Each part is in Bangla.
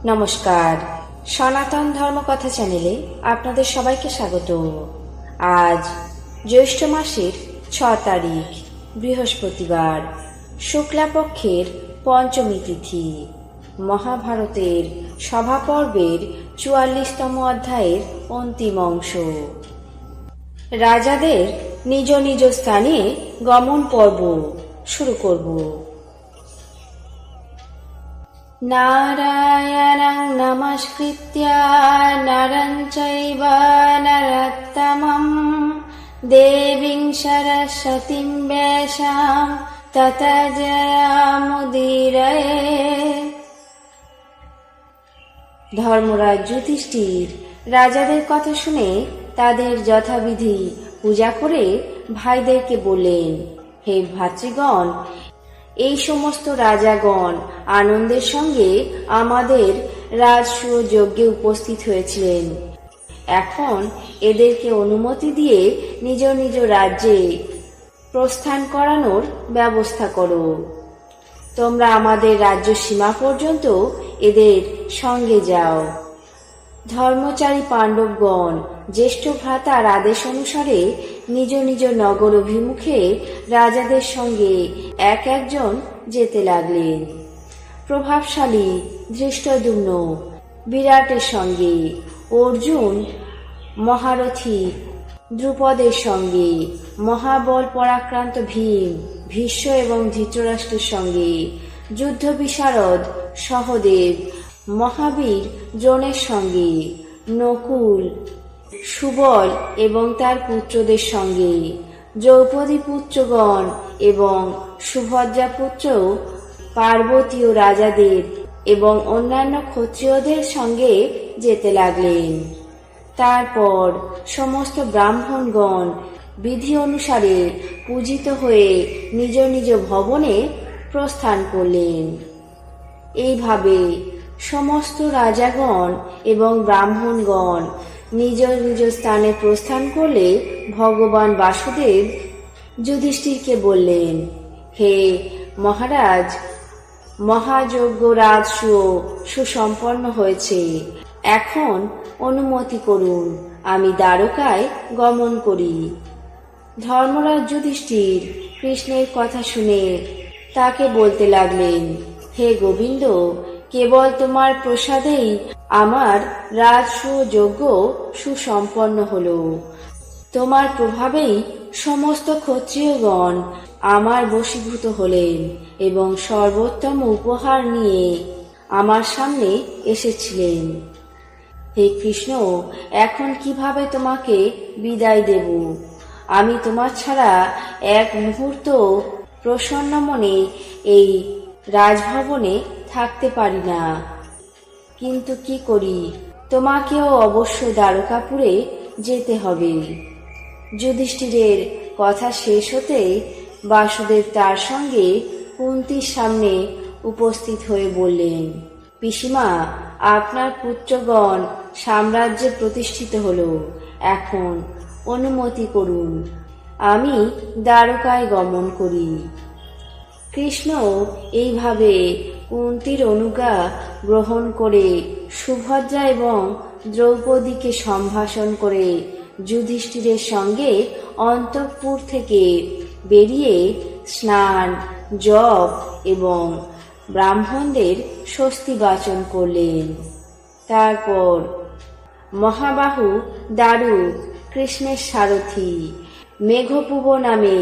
নমস্কার, সনাতন ধর্মকথা চ্যানেলে আপনাদের সবাইকে স্বাগত। আজ জ্যৈষ্ঠ মাসের 6 তারিখ বৃহস্পতিবার, শুক্লাপক্ষের পঞ্চমী তিথি। মহাভারতের সভাপর্বের 44তম অধ্যায়ের অন্তিম অংশ। রাজাদের নিজ নিজ স্থানে গমন পর্ব শুরু করব। নারায়ণং নমস্কৃত্য নরং চৈব নরোত্তমং দেবীং সরস্বতীং ব্যাসাং ততো জয়মুদীরয়ে। ধর্মরাজ যুধিষ্ঠির রাজাদের কথা শুনে তাদের যথাবিধি পূজা করে ভাইদেরকে বললেন, হে ভ্রাতৃগণ, এই সমস্ত রাজাগণ আনন্দের সঙ্গে আমাদের রাজসূয় যজ্ঞে উপস্থিত হয়েছিলেন। এখন এদেরকে অনুমতি দিয়ে নিজ নিজ রাজ্যে প্রস্থান করানোর ব্যবস্থা করো। তোমরা আমাদের রাজ্য সীমা পর্যন্ত এদের সঙ্গে যাও। ধর্মচারী পাণ্ডবগণ জ্যেষ্ঠ ভ্রাতার আদেশ অনুসারে নিজ নিজ নগর অভিমুখে রাজাদের সঙ্গে এক একজন যেতে লাগলেন। প্রভাবশালী ধৃষ্টদ্যুম্ন বিরাটের সঙ্গে, অর্জুন মহারথী দ্রুপদের সঙ্গে, মহাবল পরাক্রান্ত ভীম, ভীষ্ম এবং ধৃতরাষ্ট্রের সঙ্গে, যুদ্ধ বিশারদ সহদেব, মহাবীর দ্রোণের সঙ্গে, নকুল, সুবল এবং তার পুত্রদের সঙ্গে, দ্রৌপদী পুত্রগণ এবং সুভদ্রা পুত্র পার্বতীয় রাজাদের এবং অন্যান্য ক্ষত্রিয়দের সঙ্গে যেতে লাগলেন। তারপর সমস্ত ব্রাহ্মণগণ বিধি অনুসারে পূজিত হয়ে নিজ নিজ ভবনে প্রস্থান করলেন। এইভাবে সমস্ত রাজাগণ এবং ব্রাহ্মণগণ নিজ নিজ স্থানে প্রস্থান করলে ভগবান বাসুদেব যুধিষ্ঠিরকে বললেন, হে মহারাজ, মহাযজ্ঞ রাজসূয় সুসম্পন্ন হয়েছে। এখন অনুমতি করুন, আমি দ্বারকায় গমন করি। ধর্মরাজ যুধিষ্ঠির কৃষ্ণের কথা শুনে তাকে বলতে লাগলেন, হে গোবিন্দ, কেবল তোমার প্রসাদেই আমার রাজসূয় যজ্ঞ সুসম্পন্ন হল। তোমার প্রভাবেই সমস্ত ক্ষত্রিয়গণ আমার বশীভূত হলেন এবং সর্বোত্তম উপহার নিয়ে আমার সামনে এসেছিলেন। হে কৃষ্ণ, এখন কিভাবে তোমাকে বিদায় দেব? আমি তোমার ছাড়া এক মুহূর্ত প্রসন্ন মনে এই রাজভবনে থাকতে পারি না। কিন্তু কি করি, তোমাকেও অবশ্য দ্বারকাপুরে যেতে হবে। যুধিষ্ঠিরের কথা শেষ হতে বাসুদেব তার সঙ্গে কুন্তির সামনে উপস্থিত হয়ে বললেন, পিসিমা, আপনার পুত্রগণ সাম্রাজ্যে প্রতিষ্ঠিত হল। এখন অনুমতি করুন, আমি দ্বারকায় গমন করি। কৃষ্ণ এইভাবে কুন্তির অনুজ্ঞা গ্রহণ করে সুভদ্রা এবং দ্রৌপদীকে সম্ভাষণ করে যুধিষ্ঠিরের সঙ্গে অন্তঃপুর থেকে বেরিয়ে স্নান, জপ এবং ব্রাহ্মণদের স্বস্তি বাচন করলেন। তারপর মহাবাহু দারুক কৃষ্ণের সারথি মেঘপুব নামে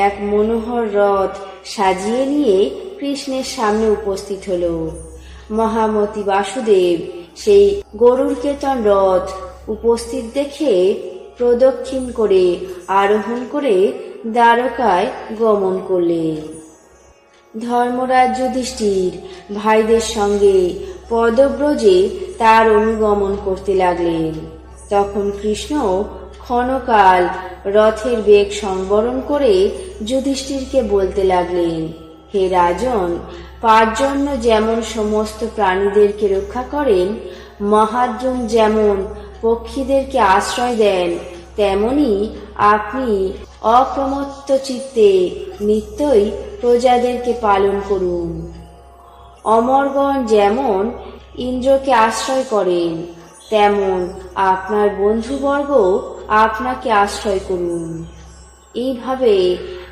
এক মনোহর রথ সাজিয়ে নিয়ে কৃষ্ণের সামনে উপস্থিত হল। মহামতি বাসুদেব সেই গরুর কেতন রথ উপস্থিত দেখে প্রদক্ষিণ করে আরোহণ করে দ্বারকায় গমন করলেন। ধর্মরাজ যুধিষ্ঠির ভাইদের সঙ্গে পদব্রজে তার অনুগমন করতে লাগলেন। তখন কৃষ্ণ ক্ষণকাল রথের বেগ সংবরণ করে যুধিষ্ঠিরকে বলতে লাগলেন, হে রাজন, পার্জন্য যেমন সমস্ত প্রাণীদেরকে রক্ষা করেন, মহাদ্যুম যেমন পক্ষীদেরকে আশ্রয় দেন, তেমনি আপনি অপ্রমত্ত চিত্তে নিত্যই প্রজাদেরকে পালন করুন। অমরগণ যেমন ইন্দ্রকে আশ্রয় করেন, তেমন আপনার বন্ধুবর্গ আপনাকে আশ্রয় করুন। এইভাবে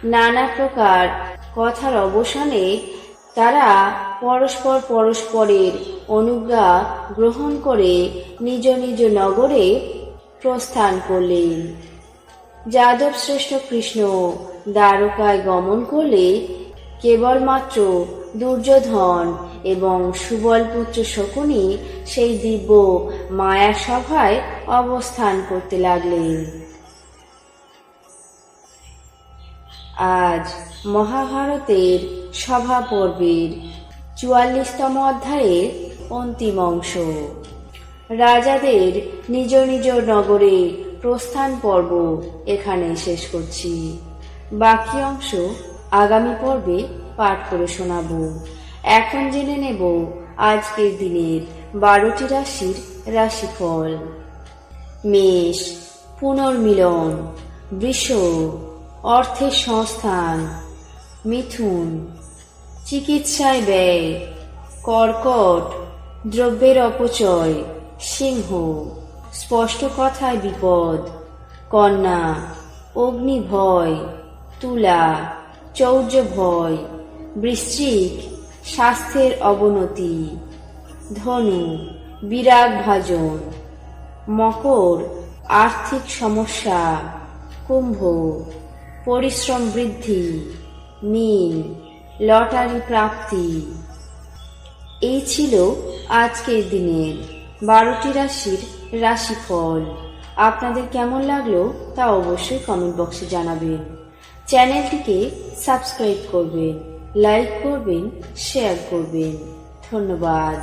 নানা প্রকার কথার অবসানে তারা পরস্পরের অনুজ্ঞা গ্রহণ করে নিজ নিজ নগরে প্রস্থান করলেন। যাদব শ্রেষ্ঠ কৃষ্ণ দ্বারকায় গমন করলে কেবলমাত্র দুর্যোধন এবং সুবলপুত্র শকুনি সেই দিব্য মায়া সভায় অবস্থান করতে লাগলেন। আজ মহাভারতের সভা পর্বের ৪৪তম অধ্যায়ের অন্তিম অংশ, রাজাদের নিজ নিজ নগরে প্রস্থান পর্ব এখানে শেষ করছি। বাকি অংশ আগামী পর্বে পাঠ করে শোনাব। এখন জেনে নেব আজকের দিনের ১২টি রাশির রাশিফল। মেষ, পুনর্মিলন। বৃষ, অর্থের সংস্থান। মিথুন, চিকিৎসায় ব্যয়। কর্কট, দ্রব্যের অপচয়। সিংহ, স্পষ্ট কথায় বিপদ। কন্যা, অগ্নি ভয়। তুলা, চৌর্য ভয়। বৃশ্চিক, স্বাস্থ্যের অবনতি। ধনু, বিরাগ ভাজন। মকর, আর্থিক সমস্যা। কুম্ভ, পরিশ্রম বৃদ্ধি। মীন, লটারি প্রাপ্তি। এই ছিল আজকের দিনের ১২টি রাশির রাশিফল। আপনাদের কেমন লাগলো তা অবশ্যই কমেন্ট বক্সে জানাবেন। চ্যানেলটিকে সাবস্ক্রাইব করবেন, লাইক করবেন, শেয়ার করবেন। ধন্যবাদ।